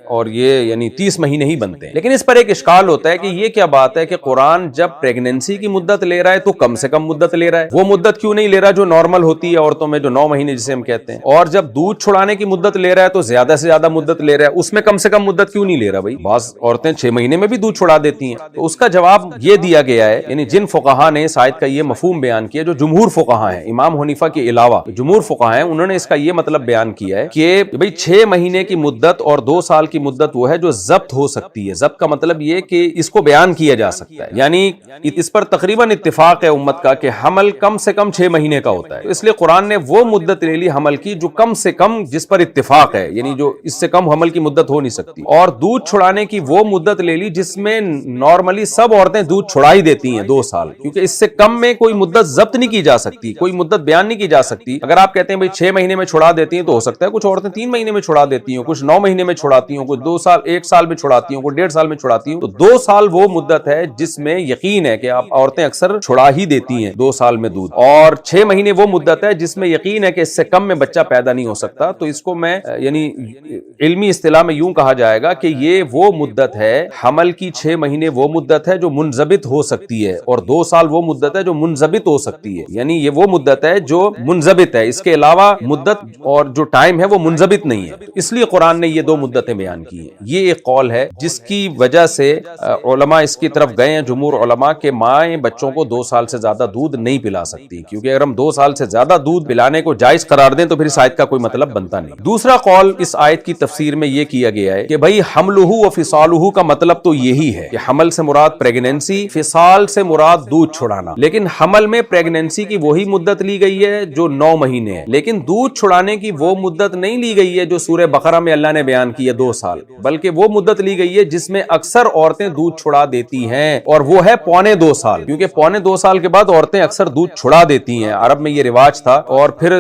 اور یہ یعنی 30 مہینے ہی بنتے ہیں. لیکن اس پر ایک اشکال ہوتا ہے کہ یہ کیا بات ہے کہ قرآن جب پریگننسی کی مدت لے رہا ہے تو کم سے کم مدت لے رہا ہے، وہ مدت کیوں نہیں لے رہا جو نارمل ہوتی ہے عورتوں میں، جو 9 مہینے جسے ہم کہتے ہیں، اور جب دودھ چھڑانے کی مدت لے رہا ہے تو زیادہ سے زیادہ مدت لے رہا ہے اس میں کم سے کم مدت کیوں نہیں لے رہا بھائی؟ بعض عورتیں 6 مہینے میں بھی دودھ چھڑا دیتی ہیں. تو اس کا جواب یہ دیا گیا ہے، یعنی جن فقہا نے اس آیت کا یہ مفہوم بیان کیا، جو جمہور فقہا ہیں امام حنیفہ کے علاوہ جمہور فقہا ہیں، انہوں نے اس کا یہ مطلب بیان کیا ہے کہ بھائی 6 مہینے کی مدت اور 2 سال کی مدت وہ ہے جو ضبط ہو سکتی ہے. ضبط کا مطلب یہ کہ اس کو بیان کیا جا سکتا ہے، یعنی اس پر تقریباً اتفاق ہے امت کا کہ حمل کم سے کم 6 مہینے کا ہوتا ہے. اس لیے قرآن نے وہ مدت لے لی حمل کی جو کم سے کم جس پر اتفاق ہے، یعنی جو اس سے کم حمل کی مدت ہو نہیں سکتی. اور دودھ چھڑانے کی وہ مدت لے لی جس میں نارملی سب عورتیں دودھ چھڑا ہی دیتی ہیں 2 سال، کیونکہ اس سے کم میں کوئی مدت ضبط نہیں کی جا سکتی، کوئی مدت بیان نہیں کی جا سکتی. اگر آپ کہتے ہیں بھائی 6 مہینے میں چھڑا دیتی ہیں تو ہو سکتا ہے کچھ عورتیں 3 مہینے میں چھڑا دیتی ہوں، کچھ 9 مہینے میں چھڑاتی ہوں، کچھ 2 سال 1 سال میں چھڑاتی ہوں، کچھ 1.5 سال میں چھڑاتی ہوں. تو 2 سال وہ مدت ہے جس میں یقین ہے کہ آپ عورتیں اکثر چھڑا ہی دیتی ہیں 2 سال میں دودھ، اور 6 مہینے وہ مدت ہے جس میں یقین ہے کہ اس سے کم میں بچہ پیدا نہیں ہو سکتا. تو اس کو میں یعنی علمی اصطلاح میں یوں کہا جائے گا کہ یہ وہ مدت ہے حمل کی، 6 مہینے وہ مدت ہے جو منضبط ہو سکتی ہے، اور 2 سال وہ مدت ہے جو منضبط ہو سکتی ہے. یعنی یہ وہ مدت ہے جو منضبط ہے، اس کے علاوہ مدت اور جو ٹائم ہے وہ منضبط نہیں ہے. اس لیے قرآن نے یہ 2 مدتیں بیان کی ہیں. یہ ایک قول ہے جس کی وجہ سے علماء اس کی طرف گئے ہیں، جمہور علماء، کہ مائیں بچوں کو 2 سال سے زیادہ دودھ نہیں پلا سکتی، کیونکہ اگر ہم 2 سال سے زیادہ دودھ پلانے کو جائز قرار دیں تو پھر اس آیت کا کوئی مطلب بنتا نہیں. دوسرا قول اس آیت کی تفسیر میں یہ کیا گیا ہے کہ بھائی حملہ و فصالہ کا مطلب تو یہی ہے کہ حمل سے مراد پریگنینسی، فصال سے مراد دودھ چھڑانا. لیکن حمل میں پریگنینسی کی وہی مدت لی گئی ہے جو 9 مہینے ہے، لیکن دودھ چھڑانے کی وہ مدت نہیں لی گئی ہے جو سورہ بقرہ میں اللہ نے بیان کی ہے 2 سال، بلکہ وہ مدت لی گئی ہے جس میں اکثر عورتیں دودھ چھڑا دیتی ہیں، اور وہ ہے 1.25 سال. کیونکہ 1.25 سال کے بعد عورتیں اکثر دودھ چھڑا دیتی ہیں، عرب میں یہ رواج تھا، اور پھر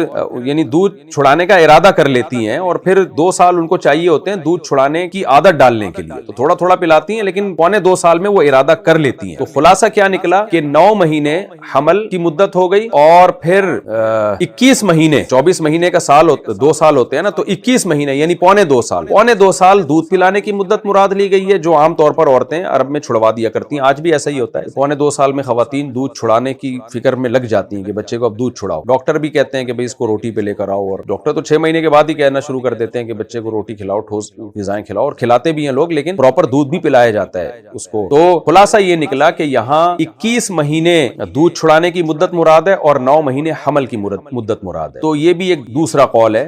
یعنی دودھ چھڑانے کا ارادہ کر لیتی ہیں، اور پھر 2 سال ان کو چاہیے ہوتے ہیں دودھ چھڑانے کی عادت ڈالنے کے لیے. تو تھوڑا تھوڑا پلاتی ہیں لیکن 1.25 سال میں وہ ارادہ کر لیتی ہیں. تو خلاصہ کیا نکلا کہ 9 مہینے حمل کی مدت ہو گئی، اور پھر 21 مہینے، 24 مہینے کا سال 2 سال ہوتے ہیں نا، تو 21 مہینے یعنی 1.25 سال، 1.25 سال دودھ پلانے کی مدت مراد لی گئی ہے، جو عام طور پر عورتیں عرب میں چھڑوا دیا کرتی ہیں. آج بھی ایسا ہی ہوتا ہے، 1.25 سال میں خواتین دودھ چھڑانے کی فکر میں لگ جاتی ہیں کہ بچے کو اب دودھ چھڑاؤ. ڈاکٹر بھی کہتے ہیں کہ بھئی اس کو روٹی پہ لے کر آؤ، اور ڈاکٹر تو 6 مہینے کے بعد ہی کہنا شروع کر دیتے ہیں کہ بچے کو روٹی کھلاؤ، ٹھوس غذائیں کھلاؤ، اور کھلاتے بھی ہیں لوگ، لیکن پراپر دودھ بھی پلایا جاتا ہے اس کو. تو خلاصہ یہ نکلا کہ یہاں 21 مہینے دودھ چھڑانے کی مدت مراد ہے اور 9 مہینے حمل کی مدت مراد ہے. تو یہ بھی ایک دوسرا قول ہے.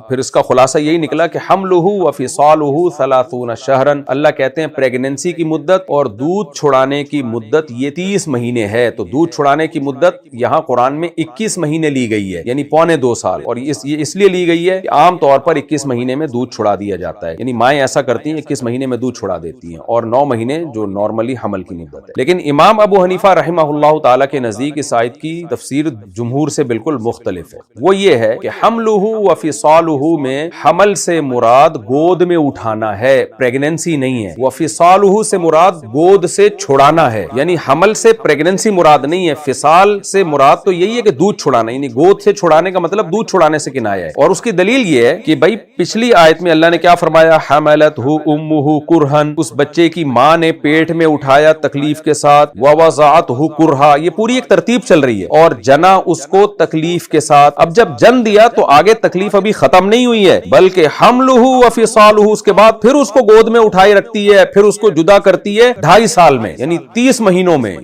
پھر اس کا خلاصہ یہی نکلا کہ حملہ و فصالہ 30 شہرا، اللہ کہتے ہیں پریگننسی کی مدت اور دودھ چھڑانے کی مدت یہ 30 مہینے ہے. تو دودھ چھڑانے کی مدت یہاں قرآن میں 21 مہینے لی گئی ہے، یعنی 1.25 سال، اور یہ اس لیے لی گئی ہے کہ عام طور پر 21 مہینے میں دودھ چھڑا دیا جاتا ہے، یعنی مائیں ایسا کرتی ہیں 21 مہینے میں دودھ چھڑا دیتی ہیں، اور 9 مہینے جو نارملی حمل کی مدت ہے. لیکن امام ابو حنیفہ رحمہ اللہ تعالی کے نزدیک اس آیت کی تفسیر جمہور سے بالکل مختلف ہے. وہ یہ ہے کہ حملہ و فصالہ میں حمل سے مراد گود میں اٹھانا ہے، پریگننسی نہیں ہے. وفصالہ سے مراد گود سے چھڑانا ہے، یعنی حمل سے پریگننسی مراد نہیں ہے. فصال سے مراد تو یہی ہے کہ دودھ چھڑانا، یعنی گود سے چھڑانے کا مطلب دودھ چھڑانے سے کنایا ہے. اور اس کی دلیل یہ ہے کہ بھائی پچھلی آیت میں اللہ نے کیا فرمایا، حملتہ امہ کرہن، اس بچے کی ماں نے پیٹ میں اٹھایا تکلیف کے ساتھ، ووضعتہ کرہا، یہ پوری ایک ترتیب چل رہی ہے، اور جنا اس کو تکلیف کے ساتھ. اب جب جن دیا تو آگے تکلیف ابھی ختم نہیں ہوئی ہے، بلکہ حملہ وفصالہ، اس کے بعد پھر اس کو گود میں اٹھائے رکھتی ہے، پھر اس کو جدا کرتی ہے 2.5 سال میں، یعنی 30 مہینوں میں.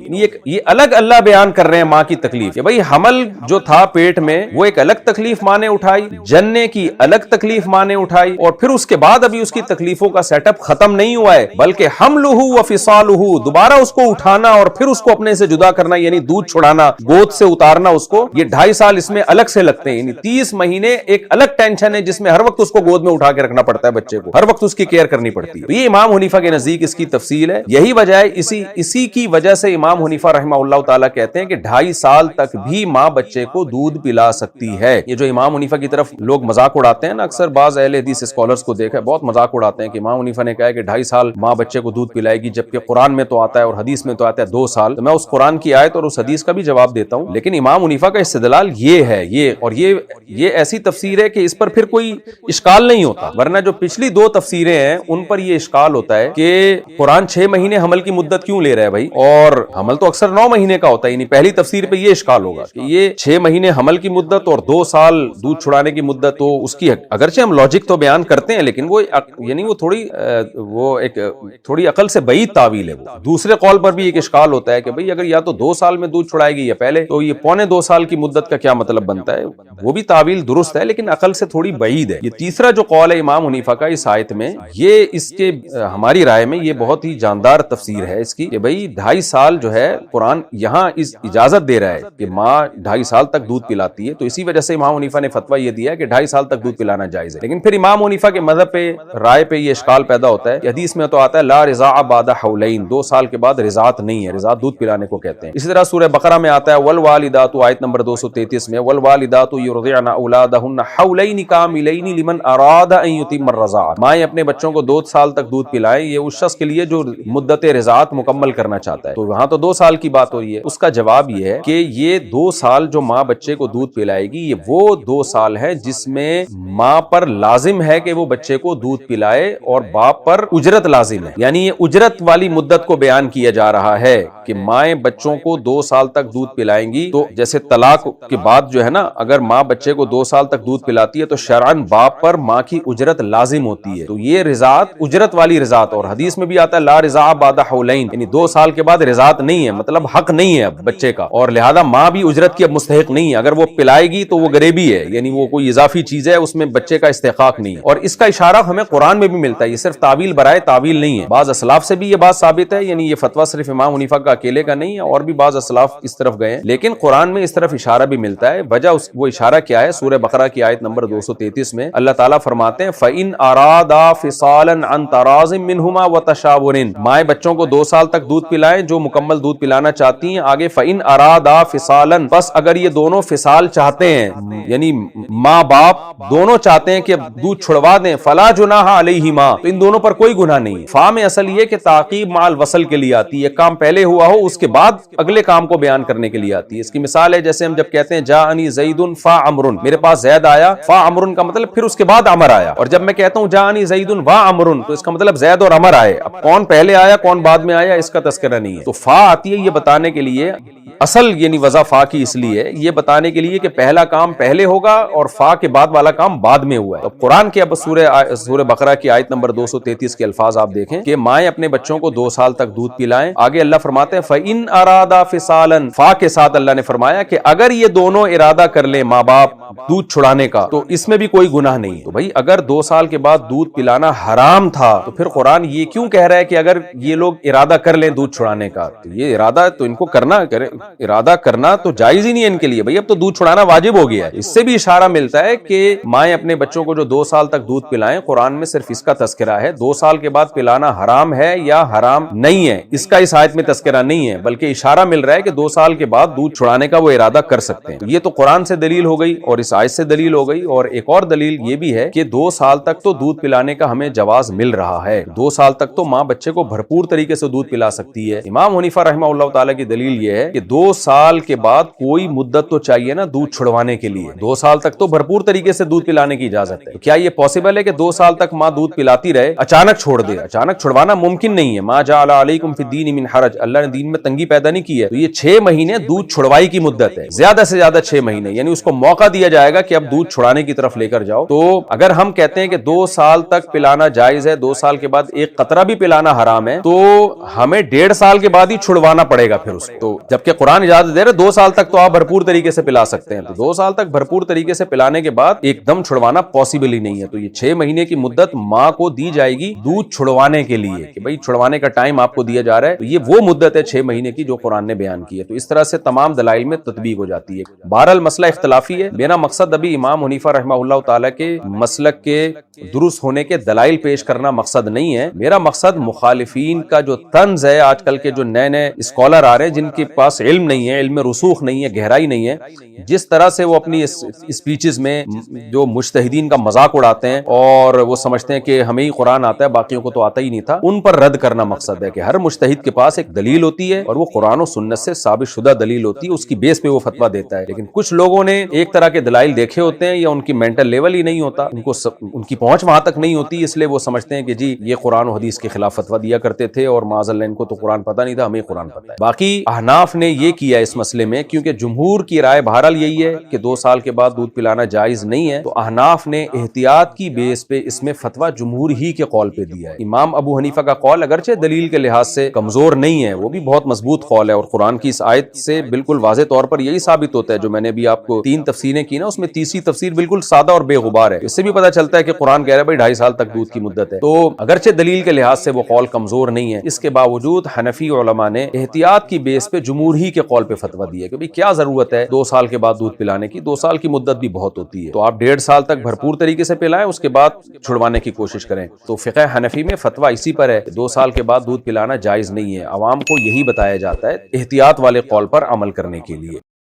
یہ الگ اللہ بیان کر رہے ہیں ماں کی تکلیف. بھائی حمل جو تھا پیٹ میں وہ ایک الگ تکلیف ماں نے اٹھائی، جننے کی الگ تکلیف ماں نے اٹھائی، اور پھر اس کے بعد ابھی اس کی تکلیفوں کا سیٹ اپ ختم نہیں ہوا ہے، بلکہ حملہ وفصالہ، دوبارہ اس کو اٹھانا اور پھر اس کو اپنے سے جدا کرنا، یعنی دودھ چھڑانا، گود سے اتارنا اس کو، یہ 2.5 سال اس میں الگ سے لگتے ہیں. یعنی 30 مہینے ایک الگ ٹینشن ہے جس میں ہر وقت اس کو گود میں اٹھا کے رکھنا پڑتا ہے، بچے کو ہر وقت اس کی کیئر کرنی پڑتی ہے. یہ امام حنیفہ کے نزدیک اس کی تفصیل ہے. یہی وجہ ہے، اسی کی وجہ سے امام حنیفہ رحمہ اللہ تعالیٰ کہتے ہیں کہ 2.5 سال تک بھی ماں بچے کو دودھ پلا سکتی ہے. یہ جو امام حنیفہ کی طرف لوگ مذاق اڑاتے ہیں نا، اکثر بعض اہل حدیث اسکالرز کو دیکھا بہت مذاق اڑاتے ہیں کہ امام حنیفہ نے کہا ہے کہ 2.5 سال ماں بچے کو دودھ پلائے گی، جبکہ قرآن میں تو آتا ہے اور حدیث میں تو آتا ہے 2 سال. تو میں اس قرآن کی آیت اور اس حدیث کا بھی جواب دیتا ہوں، لیکن امام حنیفہ کا استدلال یہ ہے، یہ ایسی تفسیر ہے کہ اس پر پھر کوئی اشکال نہیں ہوتا. ورنہ جو پچھلی 2 تفسیریں ہیں ان پر یہ اشکال ہوتا ہے کہ قرآن 6 مہینے حمل کی مدت کیوں لے رہا ہے بھائی، اور حمل تو اکثر 9 مہینے کا ہوتا ہے. یعنی پہلی تفسیر پہ یہ اشکال ہوگا کہ یہ 6 مہینے حمل کی مدت اور 2 سال دودھ چھڑانے کی مدت، تو اس کی اگرچہ ہم لاجک تو بیان بیان کرتے ہیں لیکن وہ یعنی وہ تھوڑی عقل سے بعید تعویل ہے. وہ دوسرے قول پر بھی ایک اشکال ہوتا ہے کہ بھئی اگر یا تو 2 سال میں دودھ چھڑائے گی یا پہلے, تو یہ 1.25 سال کی مدت کا کیا مطلب بنتا ہے؟ وہ بھی تعویل درست ہے لیکن عقل سے تھوڑی بعید ہے. یہ تیسرا جو قول ہے امام حنیفہ کا اس آیت میں, یہ اس کے ہماری رائے میں یہ بہت ہی جاندار تفسیر ہے اس کی کہ بھئی 2.5 سال جو ہے قرآن یہاں اس اجازت دے رہا ہے کہ ماں 2.5 سال تک دودھ پلاتی ہے, تو اسی وجہ سے امام حنیفہ نے فتویٰ یہ دیا کہ 2.5 سال تک دودھ پلانا جائز ہے. لیکن پھر امام حنیفہ کے مذہب پہ رائے پہ یہ اشکال پیدا ہوتا ہے کہ حدیث میں تو آتا ہے لا رضاع بعد حولین, 2 سال کے بعد رضاعت نہیں ہے, رضاعت دودھ پلانے کو کہتے ہیں. اسی طرح سورہ بقرہ میں آتا ہے والوالدات, آیت نمبر 233 میں والوالدات یرضعن اولادہن حولین کاملین لمن اراد ان یتم الرضاعہ, مائیں اپنے بچوں کو 2 سال تک دودھ پلائیں, یہ اس شخص کے لیے جو مدت رضاعت مکمل کرنا چاہتا ہے. تو وہاں تو 2 سال کی بات ہو رہی ہے. اس کا جواب یہ ہے کہ یہ 2 سال جو ماں بچے کو دودھ پلائے گی یہ وہ 2 سال ہے جس میں ماں پر لازم ہے کہ وہ بچے کو دودھ پلائے اور باپ پر اجرت لازم ہے. یعنی یہ اجرت والی مدت کو بیان کیا جا رہا ہے کہ مائیں بچوں کو 2 سال تک دودھ پلائیں گی. تو جیسے طلاق کے بعد جو ہے نا, اگر ماں بچے کو 2 سال تک دودھ پلاتی ہے تو شرعاً باپ پر ماں کی اجرت لازم ہوتی ہے. تو یہ رضاعت اجرت والی رضاعت, اور حدیث میں بھی آتا ہے لا رضاع بعد حولین, یعنی 2 سال کے بعد رضاعت نہیں ہے, مطلب حق نہیں ہے اب بچے کا, اور لہذا ماں بھی اجرت کی اب مستحق نہیں ہے. اگر وہ پلائے گی تو وہ غریبی ہے, یعنی وہ کوئی اضافی چیز ہے, اس میں بچے کا استحقاق نہیں ہے. اور اس کا اشارہ ہمیں قرآن میں بھی ملتا ہے, یہ صرف تعویل برائے تعویل نہیں ہے. بعض اسلاف سے بھی یہ بات ثابت ہے, یعنی یہ فتویٰ صرف امام حنیفہ کا اکیلے کا نہیں ہے, اور بھی بعض اسلاف اس طرف گئے ہیں, لیکن قرآن میں اس طرف اشارہ بھی ملتا ہے. وجہ وہ اشارہ کیا ہے؟ سورہ بقرہ کی آیت نمبر 233 میں اللہ تعالیٰ فرماتے ہیں فَإِنْ أَرَادَا فِصَالًا عَنْ تَرَاضٍ مِّنْهُمَا وَتَشَاوُرٍ, مائیں بچوں کو 2 سال تک دودھ پلائیں جو مکمل دودھ پلانا چاہتی ہیں. آگے فَإِنْ أَرَادَا فِصَالًا, بس اگر یہ دونوں فصال چاہتے ہیں, یعنی ماں باپ دونوں چاہتے ہیں کہ دودھ چھڑوا دیں, فَلَا جُنَاحَ عَلَيْهِمَا, تو ان دونوں پر کوئی گناہ نہیں. فا میں اصل یہ کہ تعقیب مع الوصل کے لیے آتی ہے, ایک کام پہلے ہوا ہو اس کے بعد اگلے کام کو بیان کرنے کے لیے آتی ہے. اس کی مثال ہے جیسے ہم جب کہتے ہیں جاءنی زید فا عمرن, میرے پاس زید آیا, فا عمرن کا مطلب پھر اس کے بعد عمر آیا. اور جب میں کہتا ہوں جاءنی زید وا عمرن, تو اس کا مطلب زید اور عمر آئے. اب کون پہلے آیا کون بعد میں آیا اس کا تذکرہ نہیں ہے. تو فا آتی ہے یہ بتانے کے لیے, اصل یعنی وضع فا کی اس لیے یہ بتانے کے لیے کہ پہلا کام پہلے ہوگا اور فا کے بعد والا کام بعد میں ہوا ہے. تو قرآن کے اب سورہ بقرہ کی آیت نمبر 233 کے الفاظ آپ دیکھیں کہ مائیں اپنے بچوں کو 2 سال تک دودھ پلائیں. آگے اللہ فرماتے ہیں فَإِنْ أَرَادَا فِصَالًا, فا کے ساتھ اللہ نے فرمایا کہ اگر یہ دونوں ارادہ کر لیں ماں باپ دودھ چھڑانے کا تو اس میں بھی کوئی گناہ نہیں. تو بھائی اگر 2 سال کے بعد دودھ پلانا حرام تھا تو پھر قرآن یہ کیوں کہہ رہا ہے کہ اگر یہ لوگ ارادہ کر لیں دودھ چھڑانے کا, تو یہ ارادہ تو ان کو ارادہ کرنا تو جائز ہی نہیں ہے ان کے لیے. بھائی اب تو دودھ چھڑانا واجب ہو گیا ہے. اس سے بھی اشارہ ملتا ہے کہ مائیں اپنے بچوں کو جو 2 سال تک دودھ پلائیں, قرآن میں صرف اس کا تذکرہ ہے. 2 سال کے بعد پلانا حرام ہے یا حرام نہیں ہے اس کا اس آیت میں تذکرہ نہیں ہے, بلکہ اشارہ مل رہا ہے کہ 2 سال کے بعد دودھ چھڑانے کا وہ ارادہ کر سکتے ہیں. یہ تو قرآن سے دلیل ہو گئی اور اس آیت سے دلیل ہو گئی. اور ایک اور دلیل یہ بھی ہے کہ 2 سال تک تو دودھ پلانے کا ہمیں جواز مل رہا ہے. 2 سال تک تو ماں بچے کو بھرپور طریقے سے دودھ پلا سکتی ہے. امام حنیفہ رحمہ اللہ تعالیٰ کی دلیل یہ ہے کہ 2 سال کے بعد کوئی مدت تو چاہیے نا دودھ چھڑوانے کے لیے. 2 سال تک تو بھرپور طریقے سے دودھ پلانے کی اجازت ہے. تو کیا یہ پاسبل ہے کہ 2 سال تک ماں دودھ پلاتی رہے اچانک چھوڑ دے؟ اچانک چھڑوانا ممکن نہیں ہے. ما جعل علیکم فی الدین من حرج, اللہ نے دین میں تنگی پیدا نہیں کی ہے. تو یہ 6 مہینے دودھ چھڑوائی کی مدت ہے, زیادہ سے زیادہ 6 مہینے, یعنی اس کو موقع دیا جائے گا کہ اب دودھ چھڑانے کی طرف لے کر جاؤ. تو اگر ہم کہتے ہیں کہ 2 سال تک پلانا جائز ہے, 2 سال کے بعد ایک قطرہ بھی پلانا حرام ہے, تو ہمیں 1.5 سال کے بعد ہی چھڑوانا پڑے گا پھر اس کو. تو جبکہ قرآن اجازت دے رہے 2 سال تک تو آپ بھرپور طریقے سے پلا سکتے ہیں. تو 2 سال تک بھرپور طریقے سے پلانے کے بعد ایک دم چھڑوانا پاسبل ہی نہیں ہے. تو یہ 6 مہینے کی مدت ماں کو دی جائے گی دودھ چھڑوانے کے لیے کہ بھئی چھڑوانے کا ٹائم آپ کو دیا جا رہا ہے. تو یہ وہ مدت ہے 6 مہینے کی جو قرآن نے بیان کی ہے. تو اس طرح سے تمام دلائل میں تطبیق ہو جاتی ہے. بہرحال مسئلہ اختلافی ہے. میرا مقصد ابھی امام حنیفہ رحمہ اللہ تعالیٰ کے مسلک کے درست ہونے کے دلائل پیش کرنا مقصد نہیں ہے. میرا مقصد مخالفین کا جو طنز ہے, آج کل کے جو نئے اسکالر آ رہے ہیں جن کے پاس علم نہیں ہے, علم رسوخ نہیں ہے, گہرائی نہیں ہے, جس طرح سے وہ اپنی اسپیچز میں جو مجتہدین کا مذاق اڑاتے ہیں اور وہ سمجھتے ہیں کہ ہمیں ہی قرآن آتا ہے باقیوں کو تو آتا ہی نہیں تھا, ان پر رد کرنا مقصد ہے کہ ہر مجتہد کے پاس ایک دلیل ہوتی ہے اور وہ قرآن و سنت سے ثابت شدہ دلیل ہوتی ہے, اس کی بیس پہ وہ فتویٰ دیتا ہے. لیکن کچھ لوگوں نے ایک طرح کے دلائل دیکھے ہوتے ہیں یا ان کی مینٹل لیول ہی نہیں ہوتا, ان کی پہنچ وہاں تک نہیں ہوتی, اس لیے وہ سمجھتے ہیں کہ جی یہ قرآن و حدیث کے خلاف فتویٰ دیا کرتے تھے اور معاذ اللہ ان کو تو قرآن پتہ نہیں تھا, ہمیں قرآن پتہ ہے. باقی احناف نے یہ کیا اس مسئلے میں کیونکہ جمہور کی رائے بہرحال یہی ہے کہ 2 سال کے بعد دودھ پلانا جائز نہیں ہے، تو احناف نے احتیاط کی بیس پہ اس میں فتویٰ جمہور ہی کے قول پہ دیا ہے۔ امام ابو حنیفہ کا قول اگرچہ دلیل کے لحاظ سے کمزور نہیں ہے، وہ بھی بہت مضبوط قول ہے، اور قرآن کی اس آیت سے بالکل واضح طور پر یہی ثابت ہوتا ہے جو میں نے بھی آپ کو 3 تفسیریں کی نا، اس میں تیسری تفسیر بالکل سادہ اور بے غبار ہے۔ اس سے بھی پتہ چلتا ہے کہ قرآن کہہ رہا ہے بھائی 2.5 سال تک دودھ کی مدت ہے، تو اگرچہ دلیل کے لحاظ سے وہ قول کمزور نہیں ہے، اس کے باوجود حنفی علماء نے احتیاط کی بیس پہ جمہور ہی کے قول پہ فتویٰ دیا کہ بھائی کیا ضرورت ہے 2 سال کے بعد دودھ پلانے کی، 2 سال کی مدت بھی بہت ہوتی ہے، تو آپ 1.5 سال تک بھرپور طریقے سے پلائیں، اس کے بعد چھڑوانے کی کوشش کریں۔ تو فقہ حنفی میں فتویٰ اسی پر ہے کہ 2 سال کے بعد دودھ پلانا جائز نہیں ہے، عوام کو یہی بتایا جاتا ہے احتیاط والے قول پر عمل کرنے کے لیے۔